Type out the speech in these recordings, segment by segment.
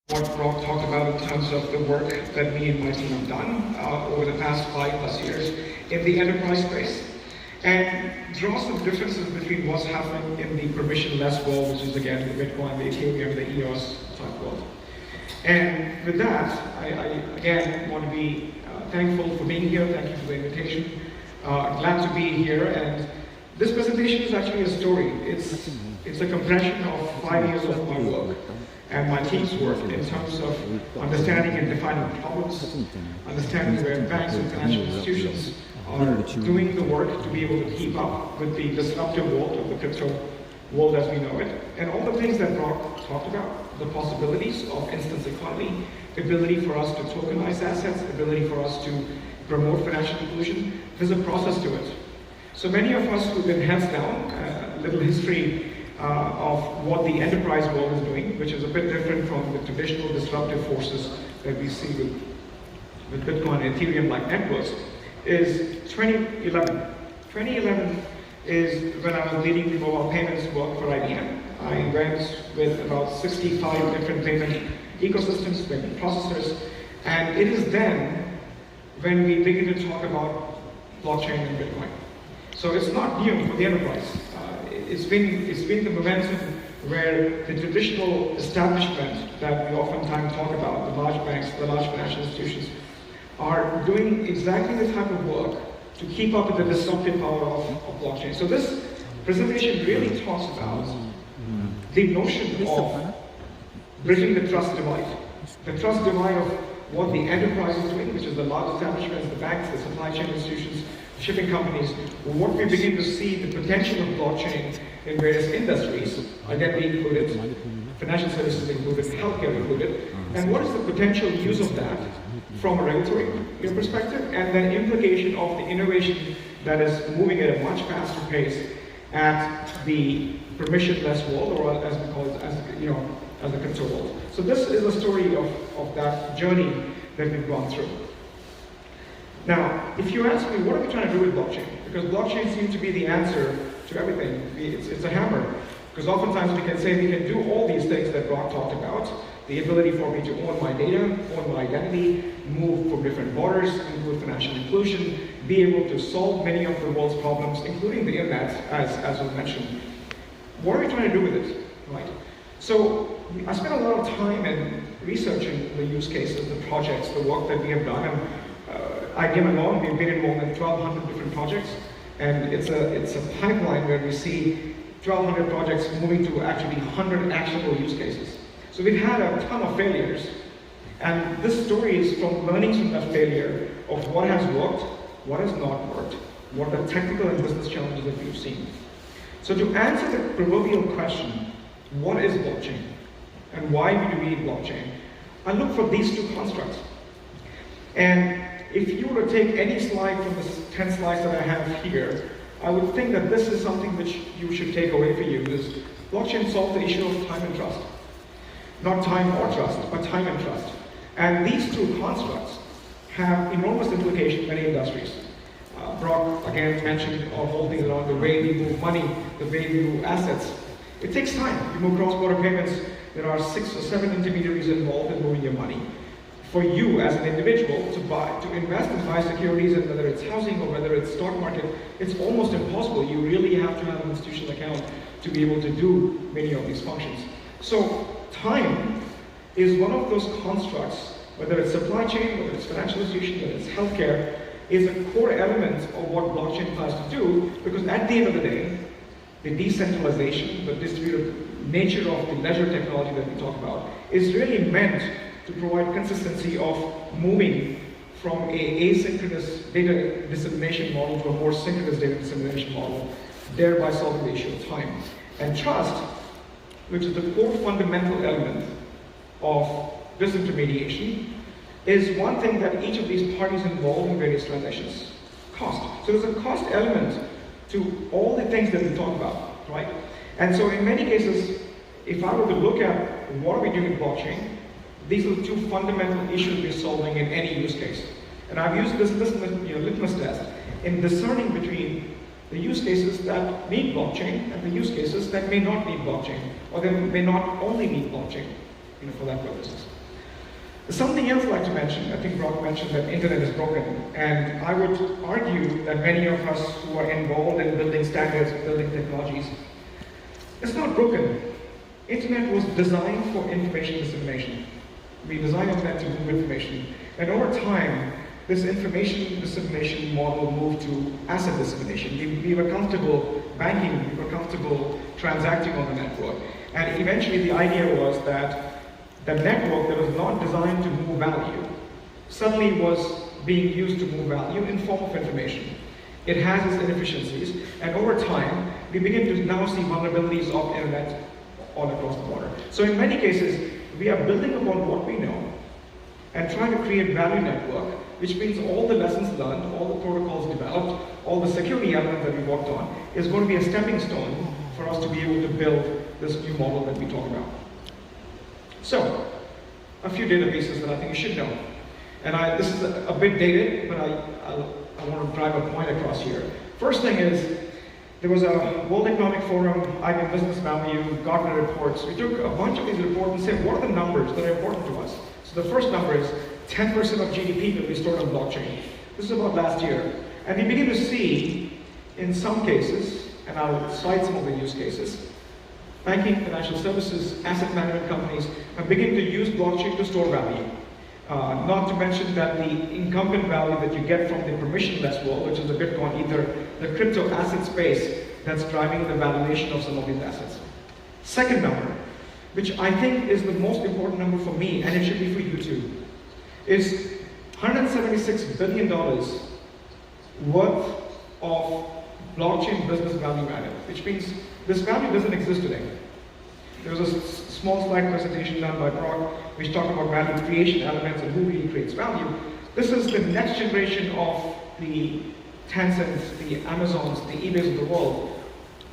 what Rob talked about in terms of the work that me and my team have done over the past 5+ years in the enterprise space, and draw some differences between what's happening in the permissionless world, which is again the Bitcoin, the Ethereum, the EOS type world. And with that, I again want to be thankful for being here. Thank you for the invitation. Glad to be here. And this presentation is actually a story. It's a compression of 5 years of my work and my team's work in terms of understanding and defining problems, understanding where banks and financial institutions are doing the work to be able to keep up with the disruptive world of the crypto world as we know it, and all the things that Brock talked about, the possibilities of instance economy, the ability for us to tokenize assets, the ability for us to promote financial inclusion. There's a process to it. So many of us who've been hands down, a little history of what the enterprise world is doing, which is a bit different from the traditional disruptive forces that we see with Bitcoin and Ethereum-like networks, is 2011. 2011 is when I was leading the mobile payments work for IBM. I went with about 65 different payment ecosystems, payment processors, and it is then when we begin to talk about blockchain and Bitcoin. So it's not new for the enterprise. It's been the momentum where the traditional establishment that we oftentimes talk about, the large banks, the large financial institutions, are doing exactly the type of work to keep up with the disruptive power of blockchain. So this presentation really talks about the notion of bridging the trust divide. The trust divide of what the enterprise is doing, which is the large establishments, the banks, the supply chain institutions, shipping companies, what we begin to see the potential of blockchain in various industries, identity included, financial services included, healthcare included, and what is the potential use of that from a regulatory perspective, and then implication of the innovation that is moving at a much faster pace at the permissionless world, or as we call it, as the crypto world. So this is a story of that journey that we've gone through. Now, if you ask me, what are we trying to do with blockchain? Because blockchain seems to be the answer to everything. It's a hammer. Because oftentimes we can say we can do all these things that Brock talked about. The ability for me to own my data, own my identity, move from different borders, include financial inclusion, be able to solve many of the world's problems, including the internet, as was mentioned. What are we trying to do with it, right? So I spent a lot of time in researching the use cases, the projects, the work that we have done. And IBM alone, we've been in more than 1,200 different projects, and it's a pipeline where we see 1,200 projects moving to actually 100 actionable use cases. So we've had a ton of failures, and this story is from learnings from that failure of what has worked, what has not worked, what are the technical and business challenges that we've seen. So to answer the proverbial question, what is blockchain, and why do we need blockchain, I look for these two constructs. And if you were to take any slide from the 10 slides that I have here, I would think that this is something which you should take away for you, is blockchain solves the issue of time and trust. Not time or trust, but time and trust. And these two constructs have enormous implications in many industries. Brock, again, mentioned of all things around the way we move money, the way we move assets. It takes time. You move cross-border payments, there are 6 or 7 intermediaries involved in moving your money. For you as an individual to invest and buy securities, and whether it's housing or whether it's stock market, it's almost impossible. You really have to have an institutional account to be able to do many of these functions. So time is one of those constructs, whether it's supply chain, whether it's financial institution, whether it's healthcare, is a core element of what blockchain tries to do, because at the end of the day, the decentralization, the distributed nature of the ledger technology that we talk about is really meant to provide consistency of moving from an asynchronous data dissemination model to a more synchronous data dissemination model, thereby solving the issue of time. And trust, which is the core fundamental element of disintermediation, is one thing that each of these parties involved in various transactions cost. So there's a cost element to all the things that we talk about, right? And so in many cases, if I were to look at what are we doing in blockchain, these are the two fundamental issues we're solving in any use case. And I've used this litmus test in discerning between the use cases that need blockchain and the use cases that may not need blockchain, or they may not only need blockchain. for that purposes. Something else I'd like to mention, I think Brock mentioned that internet is broken, and I would argue that many of us who are involved in building standards, building technologies, it's not broken. Internet was designed for information dissemination. We designed internet to move information, and over time, this information dissemination model moved to asset dissemination. We were comfortable banking, we were comfortable transacting on the network, and eventually the idea was that the network that was not designed to move value suddenly was being used to move value in form of information. It has its inefficiencies, and over time, we begin to now see vulnerabilities of internet all across the border. So in many cases, we are building upon what we know and trying to create value network, which means all the lessons learned, all the protocols developed, all the security elements that we worked on is going to be a stepping stone for us to be able to build this new model that we talk about. So, a few databases that I think you should know. And this is a bit dated, but I want to drive a point across here. First thing is, there was a World Economic Forum, IBM Business Value, Gartner reports. We took a bunch of these reports and said, what are the numbers that are important to us? So the first number is 10% of GDP will be stored on blockchain. This is about last year. And we begin to see, in some cases, and I'll cite some of the use cases, banking, financial services, asset management companies have begun to use blockchain to store value. Not to mention that the incumbent value that you get from the permissionless world, which is the Bitcoin Ether, the crypto asset space that's driving the valuation of some of these assets. Second number, which I think is the most important number for me, and it should be for you too, is $176 billion worth of blockchain business value added, which means this value doesn't exist today. There was a small slide presentation done by Brock, which talked about value creation elements and who really creates value. This is the next generation of the Tencents, the Amazons, the eBays of the world,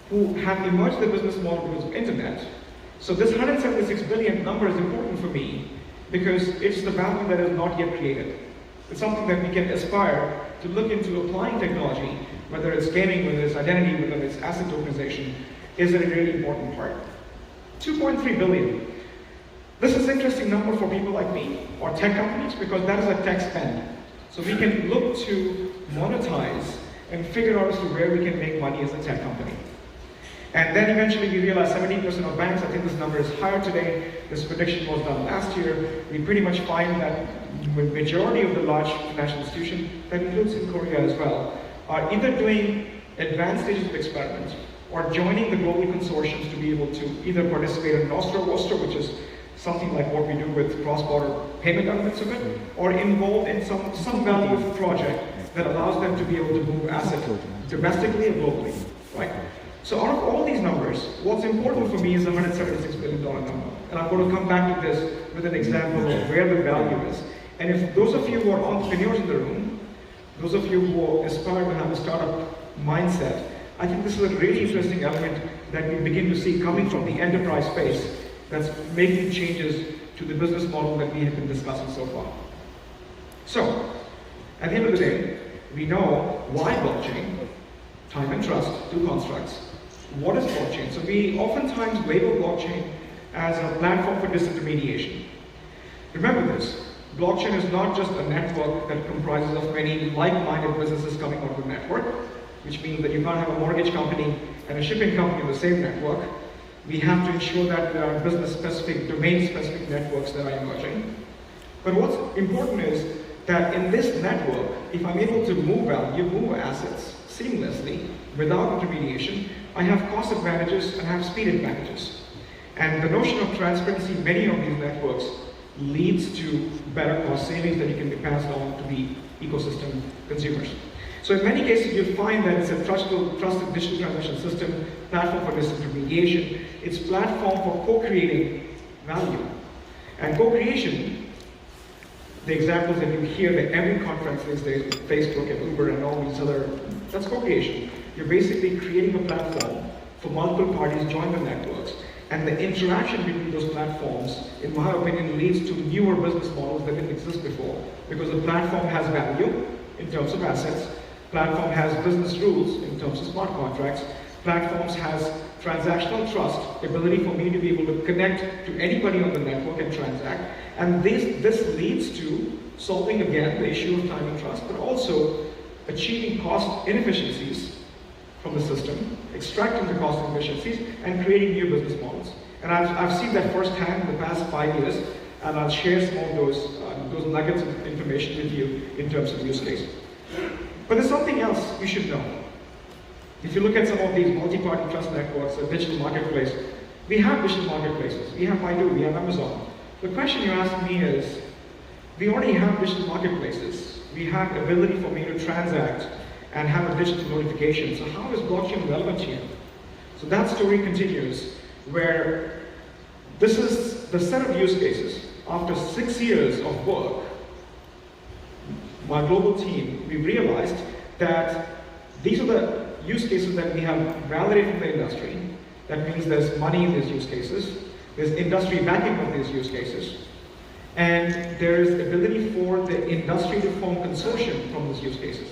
who have emerged their business model because of internet. So this 176 billion number is important for me because it's the value that is not yet created. It's something that we can aspire to look into applying technology, whether it's gaming, whether it's identity, whether it's asset tokenization, is a really important part. 2.3 billion. This is an interesting number for people like me or tech companies because that is a tech spend. So we can look to monetize and figure out as to where we can make money as a tech company. And then eventually we realize 17% of banks, I think this number is higher today, this prediction was done last year, we pretty much find that the majority of the large financial institutions, that includes in Korea as well, are either doing advanced stages of experiment or joining the global consortiums to be able to either participate in Nostro, which is something like what we do with cross-border payment elements of it, or involved in some value of project that allows them to be able to move assets domestically and globally, right? So out of all these numbers, what's important for me is the $176 billion number. And I'm going to come back to this with an example of where the value is. And if those of you who are entrepreneurs in the room, those of you who aspire to have a startup mindset, I think this is a really interesting element that we begin to see coming from the enterprise space that's making changes to the business model that we have been discussing so far. So, at the end of the day, we know why blockchain, time and trust, two constructs. What is blockchain? So we oftentimes label blockchain as a platform for disintermediation. Remember this, blockchain is not just a network that comprises of many like-minded businesses coming onto the network, which means that you can't have a mortgage company and a shipping company in the same network. We have to ensure that there are business-specific, domain-specific networks that are emerging. But what's important is that in this network, if I'm able to move value, move assets seamlessly, without intermediation, I have cost advantages and I have speed advantages. And the notion of transparency in many of these networks leads to better cost savings that can be passed on to the ecosystem consumers. So in many cases, you'll find that it's a trusted digital transaction system, platform for disintermediation. It's platform for co-creating value. And co-creation, the examples that you hear at every conference these days, Facebook and Uber and all these other, that's co-creation. You're basically creating a platform for multiple parties join the networks. And the interaction between those platforms, in my opinion, leads to newer business models that didn't exist before. Because the platform has value in terms of assets, platform has business rules in terms of smart contracts, platforms has transactional trust, ability for me to be able to connect to anybody on the network and transact. And this leads to solving, again, the issue of time and trust, but also achieving cost inefficiencies from the system, extracting the cost inefficiencies, and creating new business models. And I've seen that firsthand in the past 5 years, and I'll share some of those nuggets of information with you in terms of use case. But there's something else you should know. If you look at some of these multi-party trust networks, a digital marketplace, we have digital marketplaces. We have Baidu, we have Amazon. The question you ask me is, we already have digital marketplaces. We have ability for me to transact and have a digital notification. So how is blockchain relevant here? So that story continues, where this is the set of use cases. After 6 years of work, my global team, we realized that these are the use cases that we have validated from the industry. That means there's money in these use cases, there's industry backing of these use cases, and there is ability for the industry to form consortium from these use cases.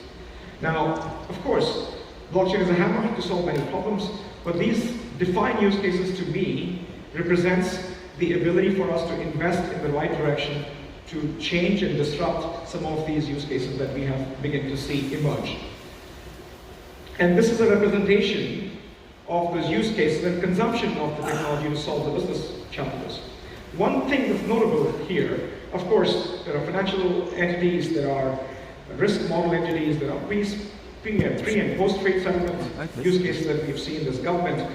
Now, of course, blockchain is a hammer to solve many problems, but these defined use cases to me represents the ability for us to invest in the right direction to change and disrupt some of these use cases that we have begun to see emerge. And this is a representation of those use cases and consumption of the technology to solve the business challenges. One thing that's notable here, of course, there are financial entities, there are risk model entities, there are pre and post-trade settlement use cases that we've seen, there's government.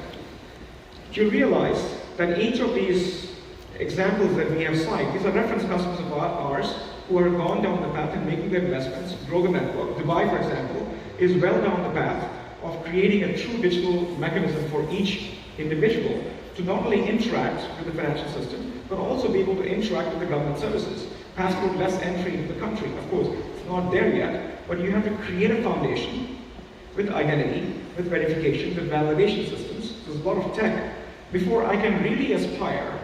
You realize that each of these examples that we have cited, these are reference customers of ours who have gone down the path and making their investments, grow the network. Dubai, for example, is well down the path of creating a true digital mechanism for each individual to not only interact with the financial system, but also be able to interact with the government services. Passport-less entry into the country, of course, it's not there yet, but you have to create a foundation with identity, with verification, with validation systems. There's a lot of tech before I can really aspire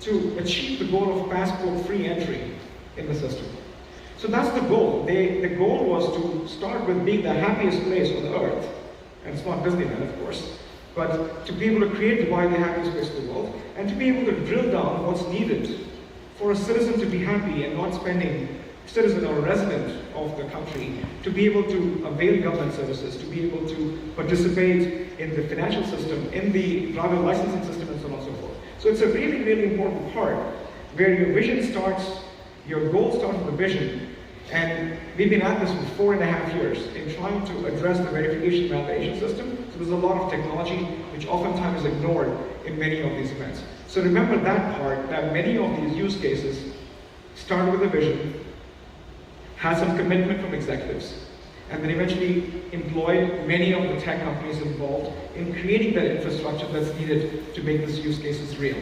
to achieve the goal of passport-free entry in the system. So that's the goal. The goal was to start with being the happiest place on earth, and it's not Disneyland, of course, but to be able to create Dubai the happiest place in the world, and to be able to drill down what's needed for a citizen to be happy and not spending, citizen or a resident of the country, to be able to avail government services, to be able to participate in the financial system, in the driver licensing system, and so on and so forth. So it's a really, really important part where your vision starts, your goal starts with the vision, and we've been at this for 4.5 years in trying to address the verification validation system. So there's a lot of technology which oftentimes is ignored in many of these events. So remember that part, that many of these use cases start with a vision, had some commitment from executives, and then eventually employed many of the tech companies involved in creating that infrastructure that's needed to make these use cases real.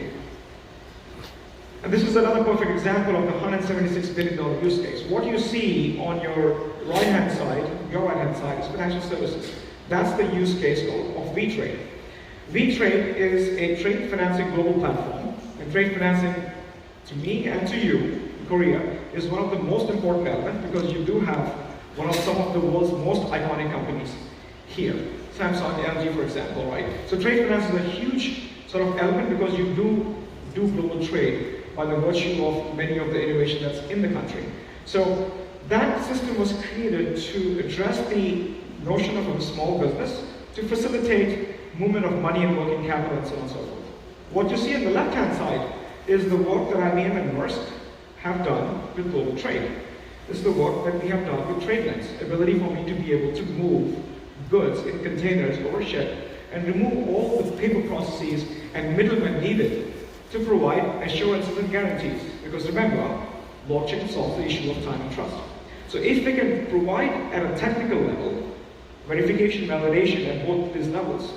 And this is another perfect example of the $176 billion use case. What you see on your right-hand side is financial services. That's the use case of VTrade. VTrade is a trade financing global platform, and trade financing, to me and to you, in Korea, is one of the most important elements because you do have one of some of the world's most iconic companies here. Samsung, LG, for example, right? So trade finance is a huge sort of element because you do global trade by the virtue of many of the innovation that's in the country. So that system was created to address the notion of a small business, to facilitate movement of money and working capital and so on and so forth. What you see on the left-hand side is the work that IBM and Maersk have done with global trade. This is the work that we have done with TradeLens, ability for me to be able to move goods in containers over ship and remove all the paper processes and middlemen needed to provide assurances and guarantees. Because remember, blockchain solves the issue of time and trust. So if we can provide at a technical level, verification, validation at both these levels,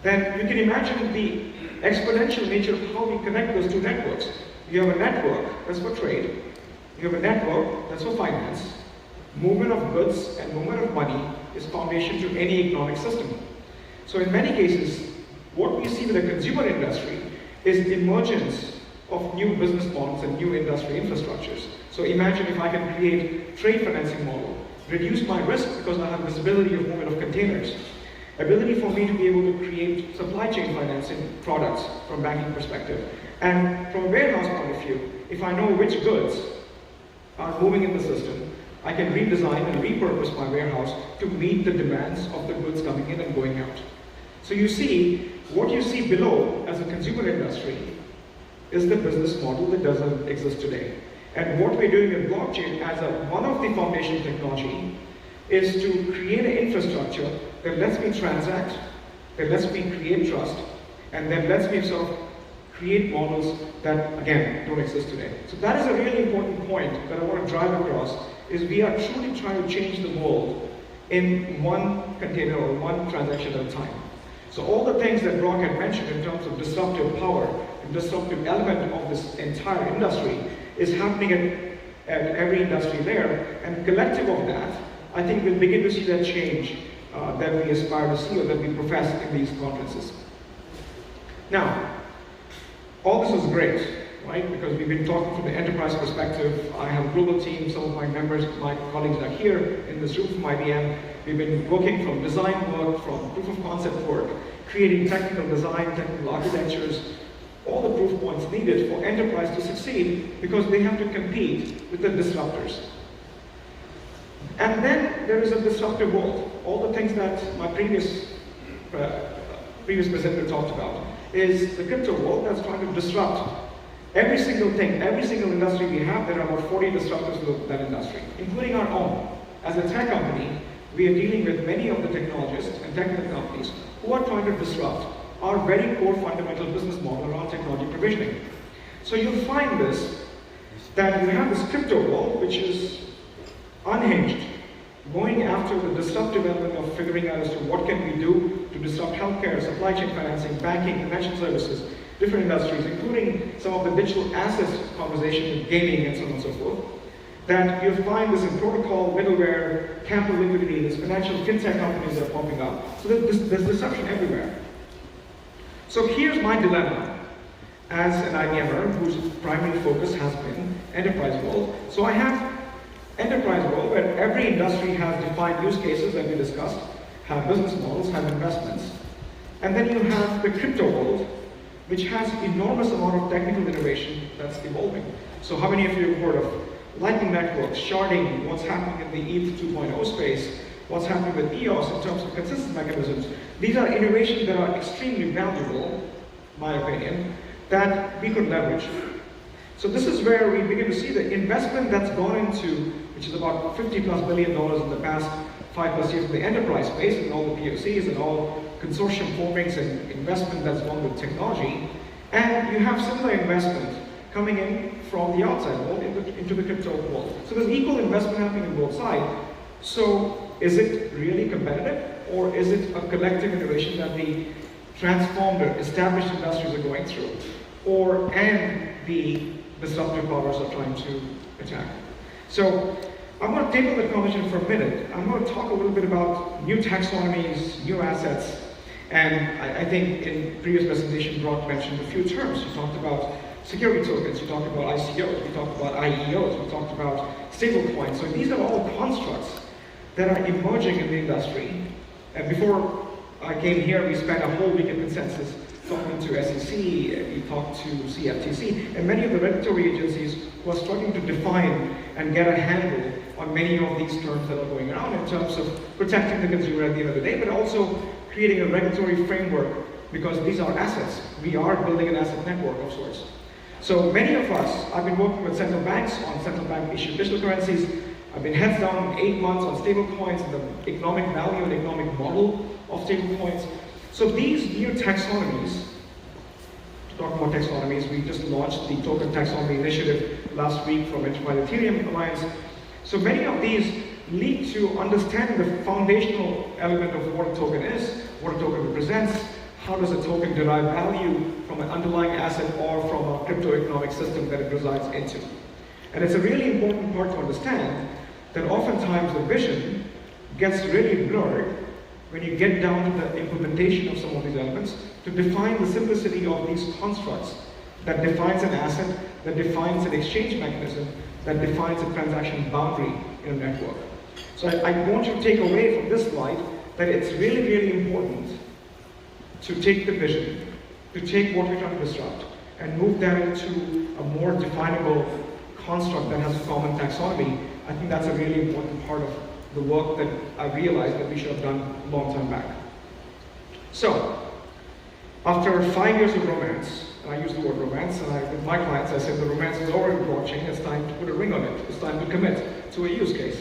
then you can imagine the exponential nature of how we connect those two networks. You have a network that's for trade, you have a network that's for finance. Movement of goods and movement of money is foundation to any economic system. So in many cases, what we see with the consumer industry is the emergence of new business models and new industry infrastructures. So imagine if I can create trade financing model, reduce my risk because I have visibility of movement of containers, ability for me to be able to create supply chain financing products from a banking perspective. And from a warehouse point of view, if I know which goods are moving in the system, I can redesign and repurpose my warehouse to meet the demands of the goods coming in and going out. So you see, what you see below as a consumer industry is the business model that doesn't exist today. And what we're doing with blockchain as one of the foundation technology is to create an infrastructure that lets me transact, that lets me create trust, and then lets me sort of create models that, again, don't exist today. So that is a really important point that I want to drive across, is we are truly trying to change the world in one container or one transaction at a time. So all the things that Brock had mentioned in terms of disruptive power and disruptive element of this entire industry is happening at every industry layer, and collective of that, I think we'll begin to see that change that we aspire to see or that we profess in these conferences. Now, all this is great, right? Because we've been talking from the enterprise perspective. I have a global team, some of my members, my colleagues are here in this room from IBM. We've been working from design work, from proof of concept work, creating technical design, technical architectures, all the proof points needed for enterprise to succeed because they have to compete with the disruptors. And then there is a disruptive world. All the things that my previous presenter talked about is the crypto world that's trying to disrupt every single thing, every single industry we have. There are about 40 disruptors in that industry, including our own. As a tech company, we are dealing with many of the technologists and technical companies who are trying to disrupt our very core fundamental business model around technology provisioning. So you'll find this, that you have this crypto world, which is unhinged, going after the disruptive element of figuring out as to what can we do to disrupt healthcare, supply chain financing, banking, financial services, different industries, including some of the digital assets conversation with gaming and so on and so forth, that you'll find this in protocol, middleware, capital liquidity, this financial fintech companies that are popping up. So there's disruption everywhere. So here's my dilemma as an IBMer whose primary focus has been enterprise world. So I have enterprise world where every industry has defined use cases that we discussed, have business models, have investments. And then you have the crypto world, which has enormous amount of technical innovation that's evolving. So how many of you have heard of Lightning Networks, sharding, what's happening in the ETH 2.0 space, what's happening with EOS in terms of consensus mechanisms? These are innovations that are extremely valuable, in my opinion, that we could leverage. So this is where we begin to see the investment that's gone into, which is about $50+ billion in the past 5+ years in the enterprise space, and all the POCs and all consortium formings and investment that's gone with technology. And you have similar investment coming in from the outside world into the crypto world. So there's equal investment happening on both sides. So is it really competitive, or is it a collective innovation that the transformed or established industries are going through, and the disruptive powers are trying to attack? So I'm going to table the conversation for a minute. I'm going to talk a little bit about new taxonomies, new assets, and I think in previous presentation, Brock mentioned a few terms. He talked about security tokens, we talked about ICOs, we talked about IEOs, we talked about stablecoins. So these are all constructs that are emerging in the industry. And before I came here, we spent a whole week at Consensus talking to SEC, we talked to CFTC, and many of the regulatory agencies who are struggling to define and get a handle on many of these terms that are going around in terms of protecting the consumer at the end of the day, but also creating a regulatory framework, because these are assets. We are building an asset network of sorts. So many of us, I've been working with central banks on central bank issued digital currencies. I've been heads down 8 months on stable coins and the economic value and economic model of stable coins. So these new taxonomies, to talk about taxonomies, we just launched the token taxonomy initiative last week from Enterprise Ethereum Alliance. So many of these lead to understanding the foundational element of what a token is, what a token represents, how does a token derive value from an underlying asset or from a crypto economic system that it resides into. And it's a really important part to understand that oftentimes the vision gets really blurred when you get down to the implementation of some of these elements to define the simplicity of these constructs that defines an asset, that defines an exchange mechanism, that defines a transaction boundary in a network. So I want you to take away from this slide that it's really, really important to take the vision, to take what we're trying to disrupt, and move that into a more definable construct that has a common taxonomy. I think that's a really important part of the work that I realized that we should have done a long time back. So, after 5 years of romance, and I use the word romance, and with my clients I said the romance is over in blockchain, it's time to put a ring on it, it's time to commit to a use case.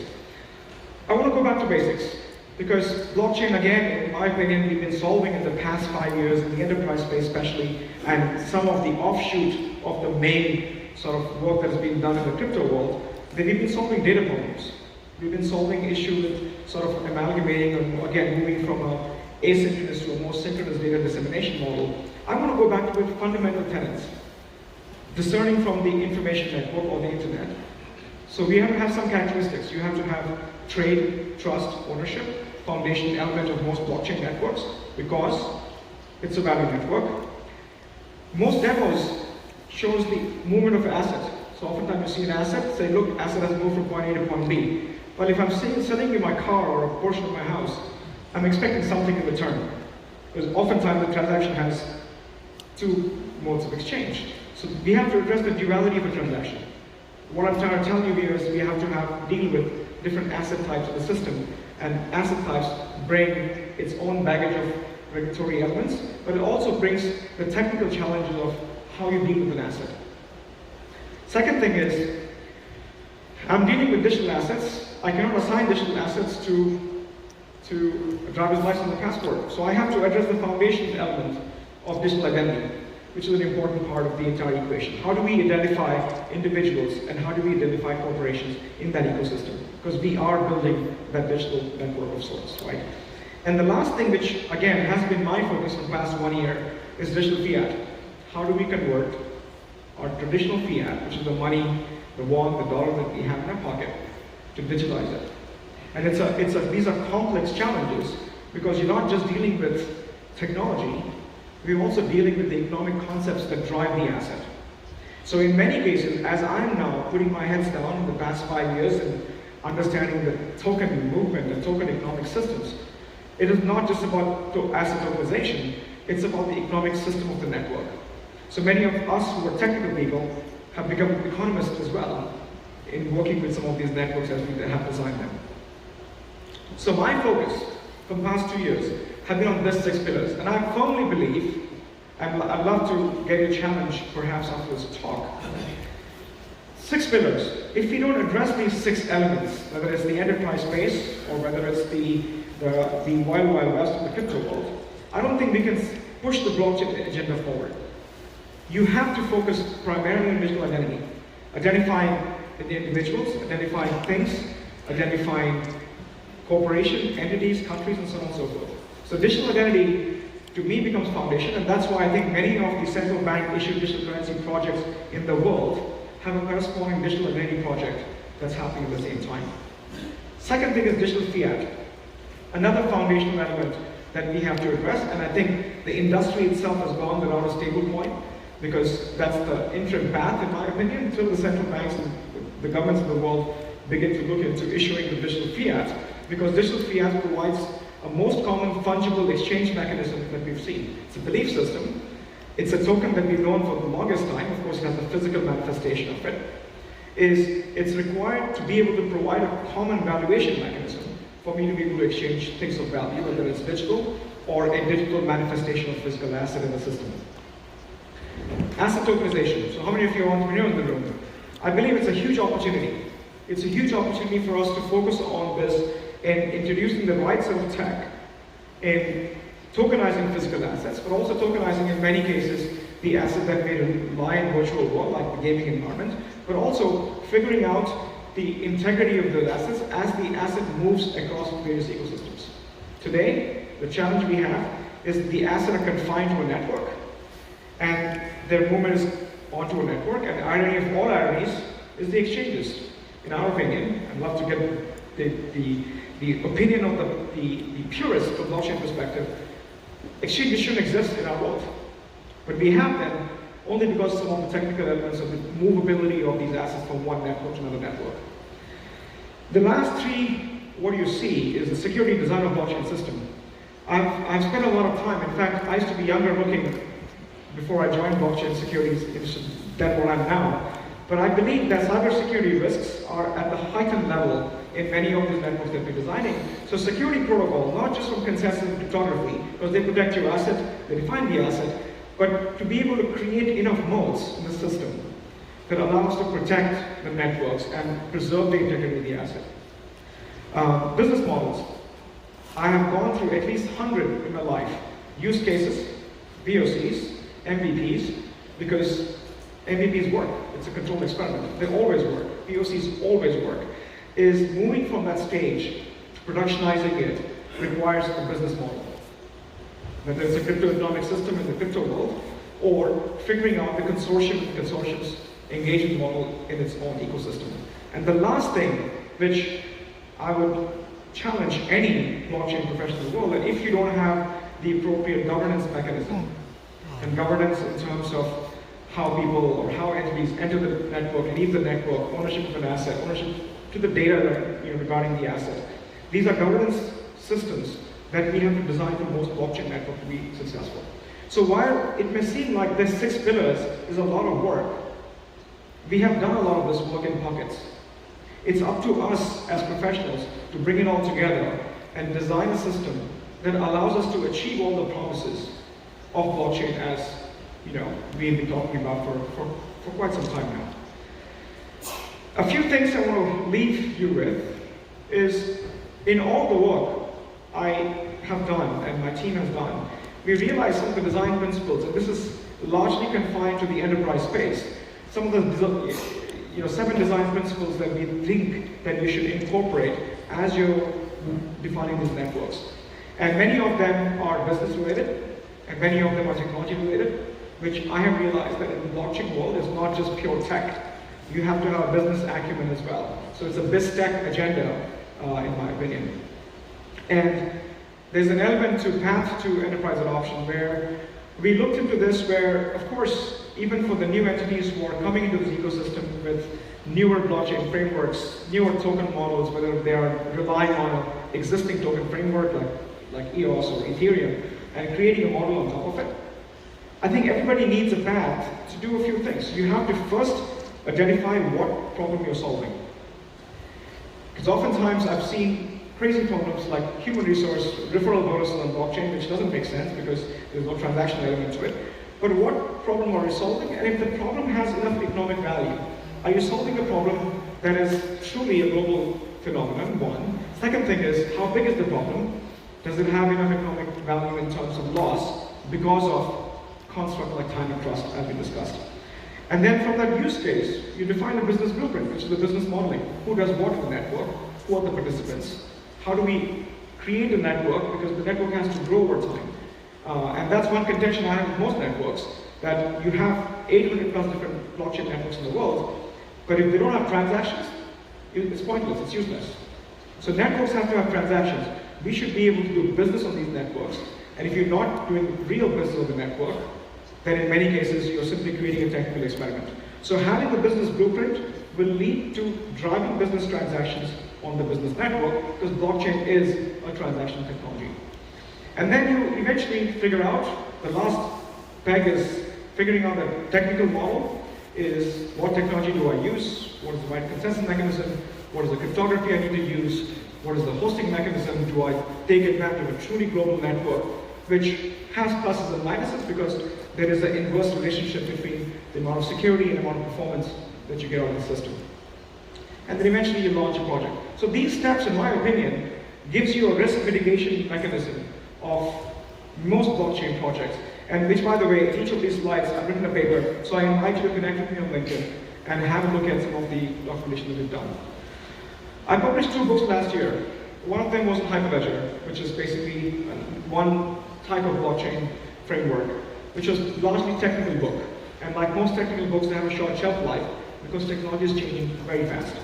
I want to go back to basics, because blockchain, again, in my opinion, we've been solving in the past 5 years, in the enterprise space especially, and some of the offshoot of the main sort of work that has been done in the crypto world, that we've been solving data problems. We've been solving issues with sort of amalgamating, and again, moving from a asynchronous to a more synchronous data dissemination model. I want to go back to the fundamental tenets, discerning from the information network or the internet. So we have to have some characteristics. You have to have trade, trust, ownership, foundation element of most blockchain networks, because it's a value network. Most demos shows the movement of asset. So oftentimes you see an asset, say, look, asset has moved from point A to point B. But if I'm selling you my car or a portion of my house, I'm expecting something in return. Because oftentimes the transaction has two modes of exchange. So we have to address the duality of a transaction. What I'm trying to tell you here is we have to deal with different asset types of the system. And asset types bring its own baggage of regulatory elements, but it also brings the technical challenges of how you deal with an asset. Second thing is, I'm dealing with digital assets. I cannot assign digital assets to a driver's license and passport. So I have to address the foundation element of digital identity, which is an important part of the entire equation. How do we identify individuals and how do we identify corporations in that ecosystem? Because we are building that digital network of sorts, right? And the last thing, which again has been my focus for the past 1 year, is digital fiat. How do we convert our traditional fiat, which is the money, the won, the dollar that we have in our pocket, to digitalize it? And these are complex challenges, because you're not just dealing with technology, we're also dealing with the economic concepts that drive the asset. So in many cases, as I'm now putting my heads down in the past 5 years and understanding the token movement and token economic systems, it is not just about asset tokenization, it's about the economic system of the network. So many of us who are technical people have become economists as well in working with some of these networks as we have designed them. So my focus for the past 2 years have been on these 6 pillars, and I firmly believe, and I'd love to get a challenge perhaps after this talk. 6 pillars. If we don't address these 6 elements, whether it's the enterprise space or whether it's the wild, wild west of the crypto world, I don't think we can push the blockchain agenda forward. You have to focus primarily on digital identity, identifying the individuals, identifying things, identifying corporations, entities, countries, and so on and so forth. So digital identity, to me, becomes foundation, and that's why I think many of the central bank issued digital currency projects in the world have a corresponding digital identity project that's happening at the same time. Second thing is digital fiat, another foundational element that we have to address, and I think the industry itself has gone without a stable point, because that's the interim path, in my opinion, until the central banks and the governments of the world begin to look into issuing the digital fiat, because digital fiat provides a most common fungible exchange mechanism that we've seen. It's a belief system. It's a token that we've known for the longest time. Of course, it has a physical manifestation of it. It's required to be able to provide a common valuation mechanism for me to be able to exchange things of value, whether it's digital or a digital manifestation of physical asset in the system. Asset tokenization. So how many of you are entrepreneurs in the room? I believe it's a huge opportunity. It's a huge opportunity for us to focus on this and introducing the right sort of tech in tokenizing physical assets, but also tokenizing in many cases the asset that may lie in virtual world, like the gaming environment, but also figuring out the integrity of those assets as the asset moves across various ecosystems. Today, the challenge we have is the assets are confined to a network, and their movement is onto a network, and the irony of all ironies is the exchanges. In our opinion, I'd love to get the opinion of the purist from blockchain perspective, exchanges shouldn't exist in our world. But we have them only because of some of the technical elements of the movability of these assets from one network to another network. The last 3 what you see is the security design of blockchain system. I've spent a lot of time, in fact, I used to be younger looking before I joined blockchain security than what I'm now. But I believe that cybersecurity risks are at the heightened level in many of these networks that we're designing. So security protocol, not just from consensus and cryptography, because they protect your asset, they define the asset, but to be able to create enough modes in the system that allow us to protect the networks and preserve the integrity of the asset. Business models. I have gone through at least 100 in my life. Use cases, POCs, MVPs, because MVPs work. It's a controlled experiment. They always work. POCs always work. Is moving from that stage to productionizing it requires a business model. Whether it's a crypto-economic system in the crypto world, or figuring out the consortium's engagement model in its own ecosystem. And the last thing, which I would challenge any blockchain professional in the world, that if you don't have the appropriate governance mechanism, and governance in terms of how people or how entities enter the network, leave the network, ownership of an asset, ownership to the data regarding the asset. These are governance systems that we have to design for most blockchain networks to be successful. So while it may seem like this 6 pillars is a lot of work, we have done a lot of this work in pockets. It's up to us as professionals to bring it all together and design a system that allows us to achieve all the promises of blockchain as we've been talking about for quite some time now. A few things I want to leave you with is, in all the work I have done and my team has done, we realized some of the design principles, and this is largely confined to the enterprise space. Some of the 7 design principles that we think that you should incorporate as you're defining these networks. And many of them are business related, and many of them are technology related, which I have realized that in the blockchain world is not just pure tech. You have to have a business acumen as well. So it's a BizTech agenda, in my opinion. And there's an element to path to enterprise adoption where we looked into this where, of course, even for the new entities who are coming into this ecosystem with newer blockchain frameworks, newer token models, whether they are relying on an existing token framework like EOS or Ethereum, and creating a model on top of it, I think everybody needs a path to do a few things. You have to first identify what problem you're solving. Because oftentimes I've seen crazy problems like human resource referral bonuses on blockchain, which doesn't make sense because there's no transaction element to it. But what problem are you solving? And if the problem has enough economic value, are you solving a problem that is truly a global phenomenon, one? Second thing is, how big is the problem? Does it have enough economic value in terms of loss because of construct like time and trust, as we discussed? And then from that use case, you define a business blueprint, which is the business modeling. Who does what in the network? Who are the participants? How do we create a network? Because the network has to grow over time. And that's one contention I have with most networks, that you have 800 plus different blockchain networks in the world, but if they don't have transactions, it's pointless, it's useless. So networks have to have transactions. We should be able to do business on these networks. And if you're not doing real business on the network, then in many cases you're simply creating a technical experiment. So having the business blueprint will lead to driving business transactions on the business network, because blockchain is a transaction technology. And then you eventually figure out, the last peg is figuring out a technical model, is what technology do I use, what is the right consensus mechanism, what is the cryptography I need to use, what is the hosting mechanism, do I take advantage of a truly global network, which has pluses and minuses because there is an inverse relationship between the amount of security and amount of performance that you get out of the system. And then eventually you launch a project. So these steps, in my opinion, gives you a risk mitigation mechanism of most blockchain projects. And which, by the way, each of these slides, I've written a paper, so I invite you to connect with me on LinkedIn and have a look at some of the documentation that we've done. I published 2 books last year. One of them was Hyperledger, which is basically one type of blockchain framework, which was largely technical book. And like most technical books, they have a short shelf life because technology is changing very fast.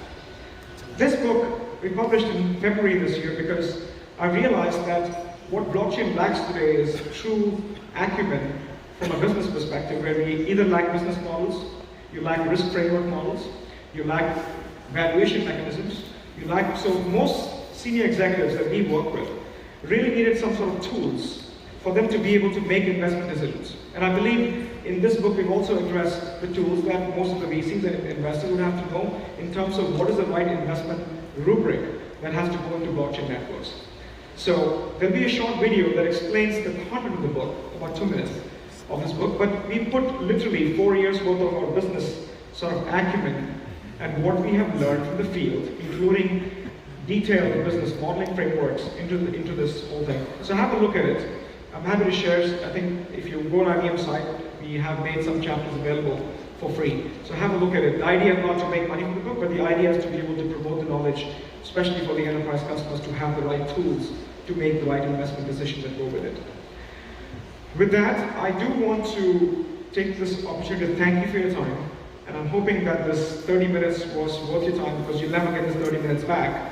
This book we published in February this year because I realized that what blockchain lacks today is true acumen from a business perspective, where we either lack business models, you lack risk framework models, you lack valuation mechanisms, so most senior executives that we work with really needed some sort of tools for them to be able to make investment decisions. And I believe in this book we've also addressed the tools that most of the VCs and investors would have to know in terms of what is the right investment rubric that has to go into blockchain networks. So there'll be a short video that explains the content of the book, about 2 minutes of this book, but we put literally 4 years worth of our business sort of acumen and what we have learned from the field, including detailed business modeling frameworks into this whole thing. So have a look at it. I'm happy to share. I think if you go on IBM site, we have made some chapters available for free. So have a look at it. The idea is not to make money from the book, but the idea is to be able to promote the knowledge, especially for the enterprise customers, to have the right tools to make the right investment decisions that go with it. With that, I do want to take this opportunity to thank you for your time. And I'm hoping that this 30 minutes was worth your time, because you'll never get this 30 minutes back.